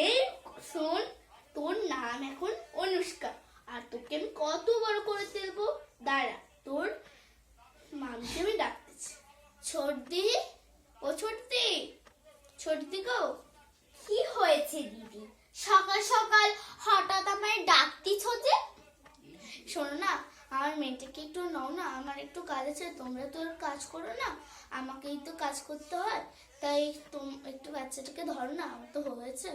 এই শোন, তোর নাম এখন অনুষ্কা, আর তোকে আমি কত বড় করে তুলবো। দাঁড়া, তোর মামকে আমি ডাকতেছি। ছোটদি, ও ছোটদি, ছোটদি গো। কি হয়েছে দিদি, সকাল সকাল হঠাৎ আমায় ডাকতিছ যে? শোনো না, আমার মেয়েটাকে একটু নাও না, আমার একটু কাজ আছে। তোমরা তো কাজ করো না, আমাকেই তো কাজ করতে হয়, তাই একটু বাচ্চাটাকে ধরো না, আমার তো হয়েছে,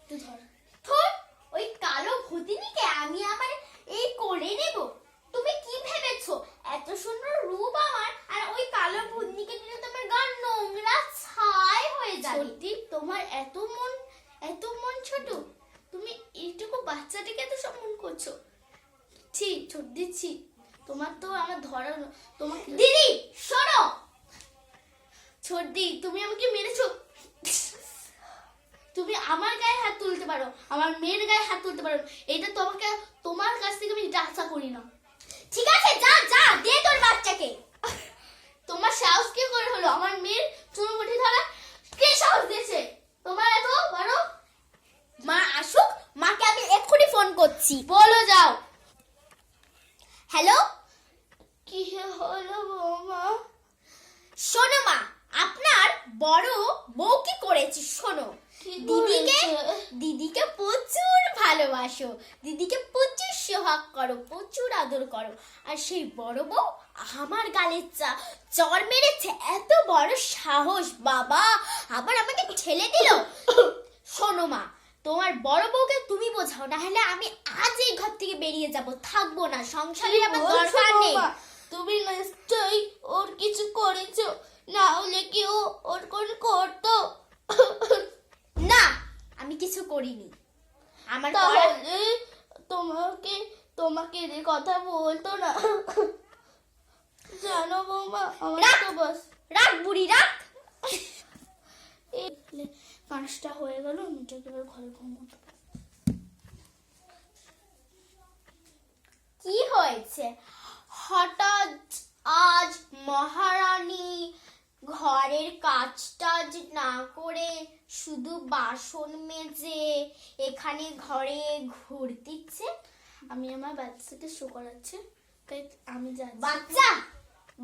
একটু ধর। থুর, ওই কালো ভূতিনীকে আমি আমার এই কোলে নেব? তুমি কি ভেবেছো এত সুন্দর রূপ আমার, আর ওই কালো ভূতিনীকে নিলে তোমার গা নোংরা ছাই হয়ে যাবে। সত্যি তোমার এত মন ছোট, তুমি এইটুকু বাচ্চাটাকে এত সম্মান করছো? ছি, ছোট দিচ্ছি, তোমার তো আমার ধরা। তোমাকে দিদি শোনো, ছোটদি, তুমি আমাকে মেরেছো। তুমি আমার গায়ে হাত তুলতে পারো, আমার মেয়ের গায়ে হাত তুলতে পারো, এটা তোমার কাছ থেকে আমি আশা করি না। ঠিক আছে, যা যা, দে তোর বাচ্চাকে। তোমার সাহস কি করে হলো আমার মেয়ের চুনমুঠি ধরা? কে সাহস দিয়েছে তোমার এত বড়? মা আসুক, মাকে আমি এক্ষুনি ফোন করছি। বলো, যাও। হ্যালো, কি হলো বৌমা? শোনো মা, আপনার বড় বউ কি করেছে শোনো। কি দিদিকে প্রচুর ভালোবাসো, দিদিকে প্রচুর সোহাগ করো, প্রচুর আদর করো, আর সেই বড় বউ আমার গালে চড় মেরেছে। এত বড় সাহস বাবা, আবার আমাকে ঠেলে দিল। শোনো মা, তোমার বড় বউকে তুমি বোঝাও, না হলে আমি আজ এই ঘর থেকে বেরিয়ে যাব, থাকবো না, সংসারের আমার দরকার নেই। তুমি নিশ্চয়ই ওর কিছু করেছো, না হলে কি ওর কোন করতো? না, আমি কিছু করিনি। আমার তাহলে তোমাকে এদের কথা বলতো না। জানো বৌমা, আমার তো বাস রাখ বুড়ি রাখ। 5টা হয়ে গেল, আমি তো এবার ঘরে ঘুমোতে। কি হয়েছে হঠাৎ আজ মহারানী ঘরের কাজ টাজ না করে শুধু বাসন মেজে এখানে ঘরে ঘুরতিচ্ছে? আমি আমার বাচ্চাকে শো করাচ্ছি, তাই আমি যাচ্ছি।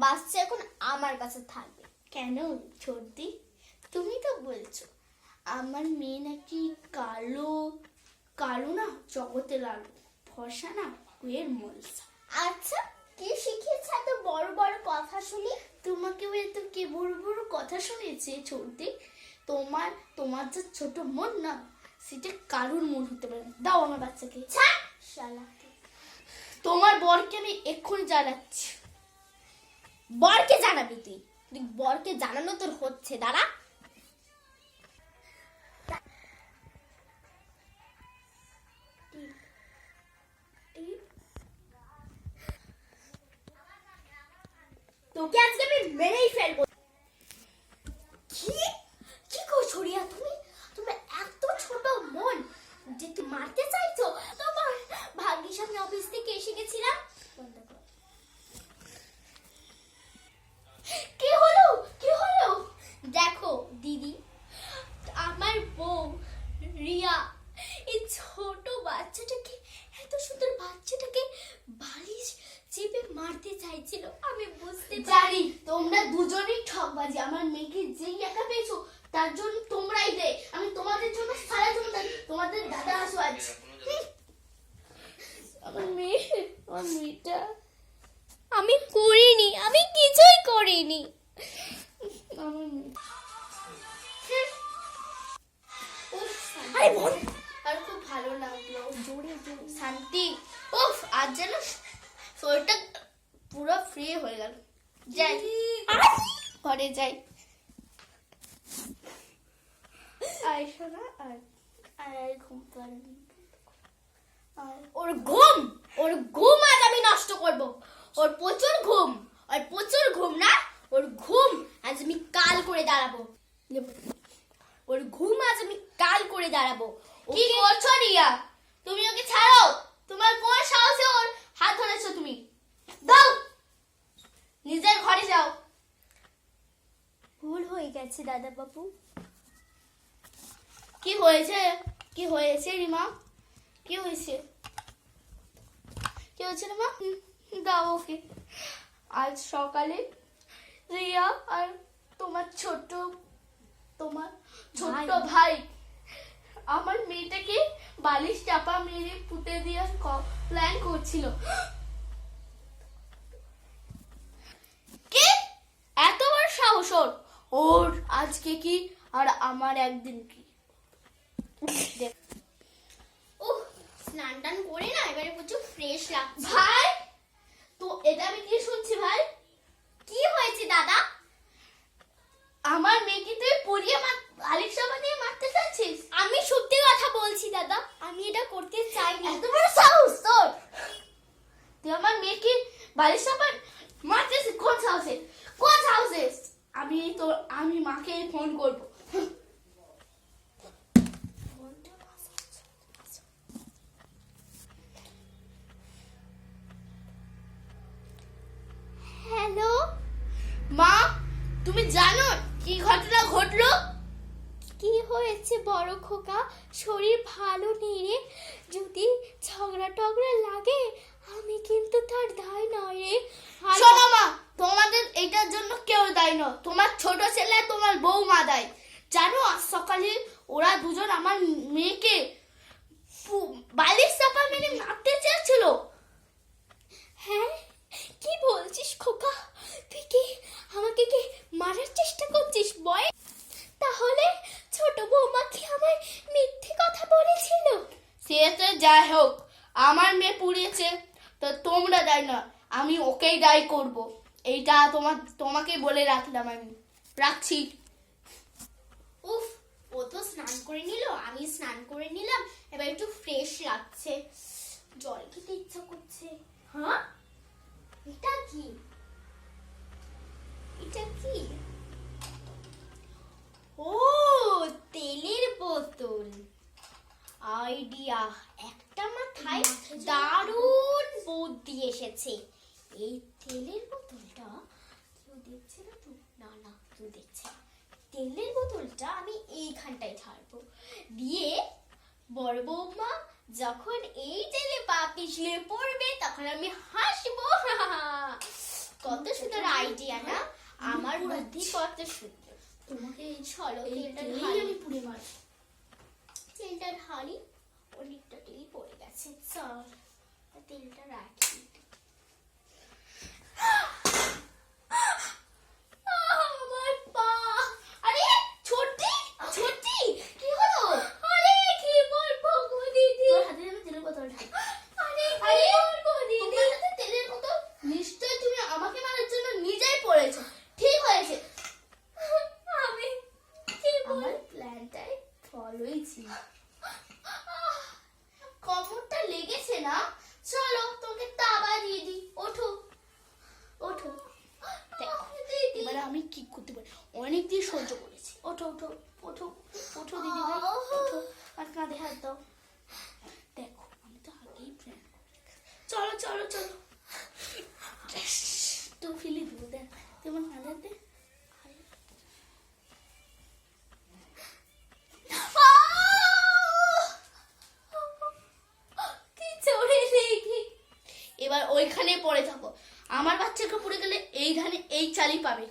বাচ্চা এখন আমার কাছে থাকবে। কেন ছোটদি, তুমি তো বলছো আমার মেয়ে নাকি কালো না জগতের আলো, ফর্সা না কুয়ের মলসা। আচ্ছা, কি শিখিয়েছে এত বড় বড় কথা শুনি? তোমাকে ওই এত কে বড় বড় কথা শুনেছে ছোটদি? তোমার যে ছোট মন না, সেটা কারুর মন হতে পারে। দাও আমার বাচ্চাকে। ছাড় শালা, তোমার বরকে আমি এক্ষুনি জানাচ্ছি। বরকে জানাবি তুই? বরকে জানানো তোর হচ্ছে, দাঁড়া। তোকে আজকে আমি মেরেই ফেলবো। কি কি করছো রিয়া তুমি? তোমার এত ছোট মন যে তুই মারতে চাইছো? তোমার ভাগ্যিস আমি অফিস থেকে এসে গেছিলাম। কি হলো কি হলো? দেখো দিদি, আমার বউ রিয়া এই ছোট বাচ্চাটাকে, এত সুন্দর বাচ্চাটাকে বালিশ চেপে মারতে চাইছিল। আমি বুঝতে জানি তোমরা দুজনেই ঠকবাজি। আমার মেয়েকে যেই একা পেয়েছো তার জন্য তোমরাই দেয়। আমি তোমাদের জন্য সারা জীবন তোমাদের দাদা আসো আজ। আমার মেয়েটা আমি করিনি, আমি কিছুই করিনি। আমার মেয়ে আরে বোন, আর খুব ভালো লাগলো, জোরে শান্তি। উফ, আজ যেন শরীরটা পুরো ফ্রি হয়ে গেল। যাই ঘরে যাই। আয়সা না আর ঘুম পাড়েনি। ওর ঘুম আজ আমি নষ্ট করব। ওর প্রচুর ঘুম না, ওর ঘুম আজ আমি কাল করে দাঁড়াবো। ওর ঘুম আজ আমি কাল করে দাঁড়াবো। কি করছো রিয়া? তুমি ওকে ছাড়ো। তোমার কোন সাহসে ওর হাত ধরেছো তুমি? দাও, নিজের ঘরে যাও। ভুল হয়ে গেছে দাদা বাবু। কি হয়েছে? কি হয়েছে রিমা? কি হয়েছে? কি হয়েছে রিমা? দাও ওকে। আজ সকালে রিয়া আর তোমার ছোট্ট ভাই আমার মেয়েটাকে বালিশ চাপা মেরে পুঁতে দিয়ে প্ল্যান করছিল। কি এত বড় সাহস ওর আজকে কি আর আমার একদিন কি? উহ, স্নান টান করে না এবারে প্রচুর ফ্রেশ লাগছে। ভাই তো এটা আমি কি শুনছি ভাই? কি হয়েছে দাদা? আমার মেয়েকে তুই পড়িয়ে বালিশ চাপা দিয়ে মারতে চাচ্ছিস? আমি সত্যি কথা বলছি দাদা, আমি এটা করতে চাইনি। এত বড় সাহস তোর? তুই আমার মেয়েকে বালিশ চাপা মারতেছিস? কোন সাহসে? কোন সাহসে? আমি মাকে ফোন করব। হ্যালো মা, তুমি জানো কি ঘটনা ঘটলো? কি হয়েছে বড় খোকা? শরীর ভালো নেই রে, যদি ঝগড়া টগড়া লাগে আমি কিন্তু তার দায় নয় রে। আর শোনো মা, তোমাদের এটার জন্য কেউ দায়ী নয়, তোমার ছোট ছেলে তোমার বৌমা দায়ী। জানো আজ সকালে ওরা দুজন আমার মেয়েকে বালিশ চাপা মেরে মারতে চেয়েছিল। হ্যাঁ, কি বলছিস খোকা? তুই কি আমাকে কি মারার চেষ্টা করছিস? বয় তাহলে ছোট বৌমা কি আমায় মিথ্যে কথা বলেছিল? সে তো যাই হোক, আমার মেয়ে পুড়িয়েছে তো তোমরা দায়ী না, আমি ওকেই দায়ী করব। এইটা তোমাকে বলে রাখলাম, আমি রাখছি। উফ, ও তো স্নান করে নিল, আমি স্নান করে নিলাম, এবার একটু ফ্রেশ লাগছে, জল খেতে ইচ্ছা করছে। হ্যাঁ, এটা কি? এটা কি? ও, তেলের বোতল। আইডিয়া, একটা মাথায় দারুণ বুদ্ধি এসেছে। এই তেলের বোতলটা কেউ দেখছে না তো? না না, কেউ দেখছে না। তেলের বোতলটা আমি এইখানটায় ছাড়বো, দিয়ে বড় বৌমা যখন এই তেলে পা পিছলে পড়বে তখন আমি হাসবো। কত সুন্দর আইডিয়া না? আমার বুদ্ধি কত সুন্দর। তোমাকে চলো তেলটা তেলেই ঢালি। আমি পুড়ে মারব। তেলটা ঢালি, অনেকটা তেল পড়ে গেছে, চল তেলটা রাখি। আমার পা! আরে ছোটি, ছোটি, কি হলো? আরে কি বলবো গো দিদি? তোর হাতে আমি তেলের বোতল ঢালি। আরে কি আরে, বলবো দিদি? তোমার হাতে তেলের বোতল? নিশ্চয়ই তুমি আমাকে মারার জন্য নিজেই পড়েছো। ঠিক হয়েছে, আমি কি আমার বল? প্ল্যানটাই ফলোই ছিল। কমরটা লেগেছে না? চলো তোকে তাবা দিয়ে দিই। ওঠো ওঠো, দেখো এবারে আমি কি করতে পারি। অনেক দিন সহ্য করেছি। ওঠো ওঠো ওঠো ওঠো দিদি ভাই, ওঠো আর কাঁধে হাত দাও। দেখো আমি তো আগেই প্ল্যান করে রেখেছি। চলো চলো চলো, তো ফেলে দেবো। দেখ তোমার কাঁধে হাত দে। কি চড়ে লেগে! এবার ওইখানে পড়ে থাকো। আমার বাচ্চাকে পড়ে গেলে এই ধানে এই চালই পাবে।